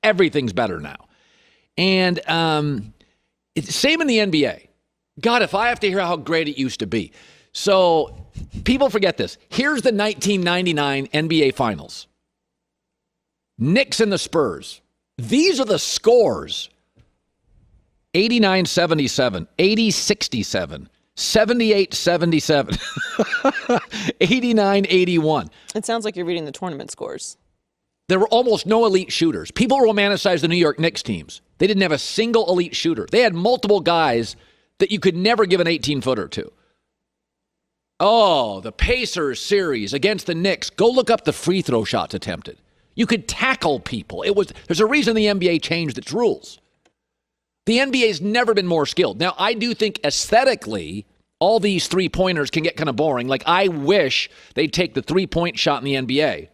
Everything's better now. And it's same in the NBA. God, if I have to hear how great it used to be. So people forget this. Here's the 1999 NBA Finals. Knicks and the Spurs. These are the scores. 89-77, 80-67, 78-77, 89-81. It sounds like you're reading the tournament scores. There were almost no elite shooters. People romanticize the New York Knicks teams. They didn't have a single elite shooter. They had multiple guys that you could never give an 18-footer to. Oh, the Pacers series against the Knicks. Go look up the free throw shots attempted. You could tackle people. There's a reason the NBA changed its rules. The NBA's never been more skilled. Now, I do think aesthetically, all these three-pointers can get kind of boring. Like, I wish they'd take the three-point shot in the NBA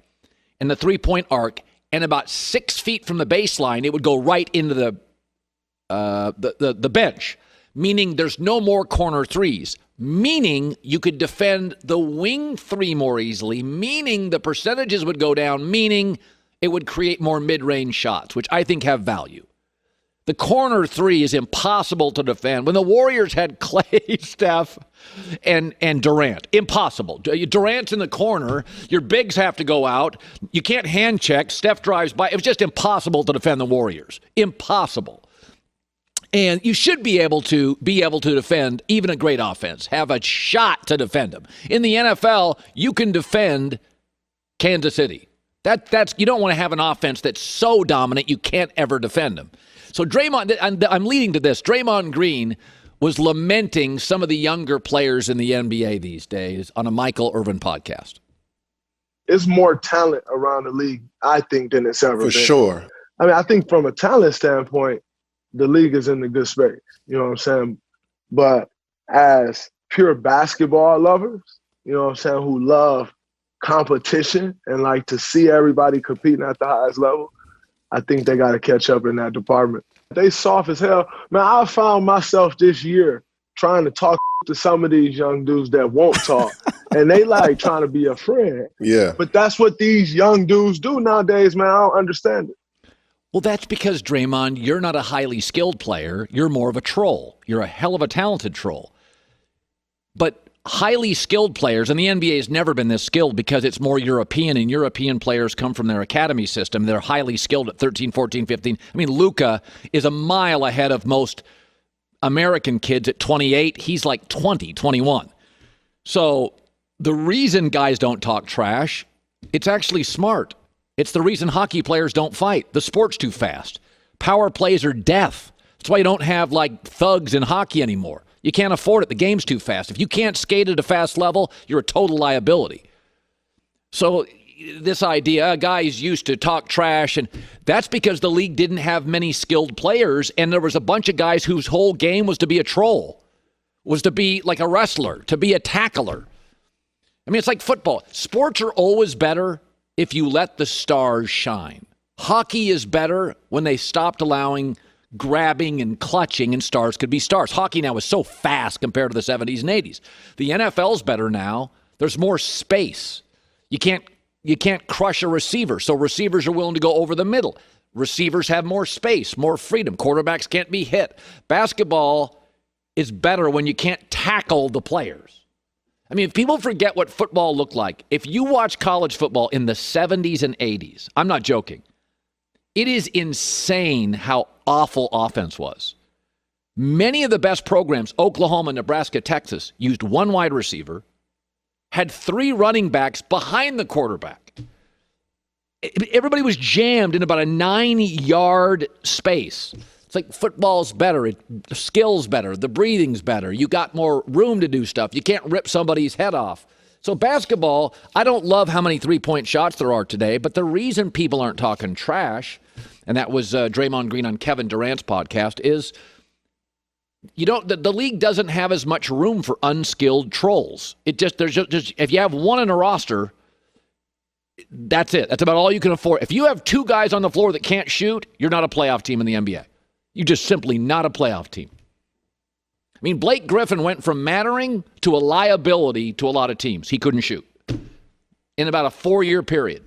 and the three-point arc, and about 6 feet from the baseline, it would go right into the bench, meaning there's no more corner threes, meaning you could defend the wing three more easily, meaning the percentages would go down, meaning it would create more mid-range shots, which I think have value. The corner three is impossible to defend. When the Warriors had Clay, Steph, and Durant, impossible. Durant's in the corner. Your bigs have to go out. You can't hand check. Steph drives by. It was just impossible to defend the Warriors. Impossible. And you should be able to defend even a great offense. Have a shot to defend them. In the NFL, you can defend Kansas City. That's you don't want to have an offense that's so dominant you can't ever defend them. So Draymond, I'm leading to this. Draymond Green was lamenting some of the younger players in the NBA these days on a Michael Irvin podcast. It's more talent around the league, I think, than it's ever been. For sure. I mean, I think from a talent standpoint, the league is in a good space. You know what I'm saying? But as pure basketball lovers, you know what I'm saying, who love competition and like to see everybody competing at the highest level, I think they got to catch up in that department. They soft as hell. Man, I found myself this year trying to talk to some of these young dudes that won't talk, and they like trying to be a friend. Yeah. But that's what these young dudes do nowadays, man. I don't understand it. Well, that's because, Draymond, you're not a highly skilled player. You're more of a troll. You're a hell of a talented troll. But highly skilled players, and the NBA has never been this skilled because it's more European, and European players come from their academy system. They're highly skilled at 13, 14, 15. I mean, Luka is a mile ahead of most American kids at 28. He's like 20, 21. So the reason guys don't talk trash, it's actually smart. It's the reason hockey players don't fight. The sport's too fast. Power plays are death. That's why you don't have, like, thugs in hockey anymore. You can't afford it. The game's too fast. If you can't skate at a fast level, you're a total liability. So this idea, guys used to talk trash, and that's because the league didn't have many skilled players, and there was a bunch of guys whose whole game was to be a troll, was to be like a wrestler, to be a tackler. I mean, it's like football. Sports are always better if you let the stars shine. Hockey is better when they stopped allowing grabbing and clutching, and stars could be stars. Hockey now is so fast compared to the 70s and 80s. The NFL's better now. There's more space. You can't crush a receiver, so receivers are willing to go over the middle. Receivers have more space, more freedom. Quarterbacks can't be hit. Basketball is better when you can't tackle the players. I mean, if people forget what football looked like, if you watch college football in the 70s and 80s, I'm not joking, it is insane how awful offense was. Many of the best programs, Oklahoma, Nebraska, Texas, used one wide receiver, had 3 running backs behind the quarterback. Everybody was jammed in about a 9-yard space. It's like football's better, the skill's better, the breathing's better. You got more room to do stuff. You can't rip somebody's head off. So basketball, I don't love how many three-point shots there are today, but the reason people aren't talking trash, and that was Draymond Green on Kevin Durant's podcast, is the league doesn't have as much room for unskilled trolls. There's just if you have one in a roster, that's it. That's about all you can afford. If you have 2 guys on the floor that can't shoot, you're not a playoff team in the NBA. You're just simply not a playoff team. I mean, Blake Griffin went from mattering to a liability to a lot of teams. He couldn't shoot in about a 4-year period.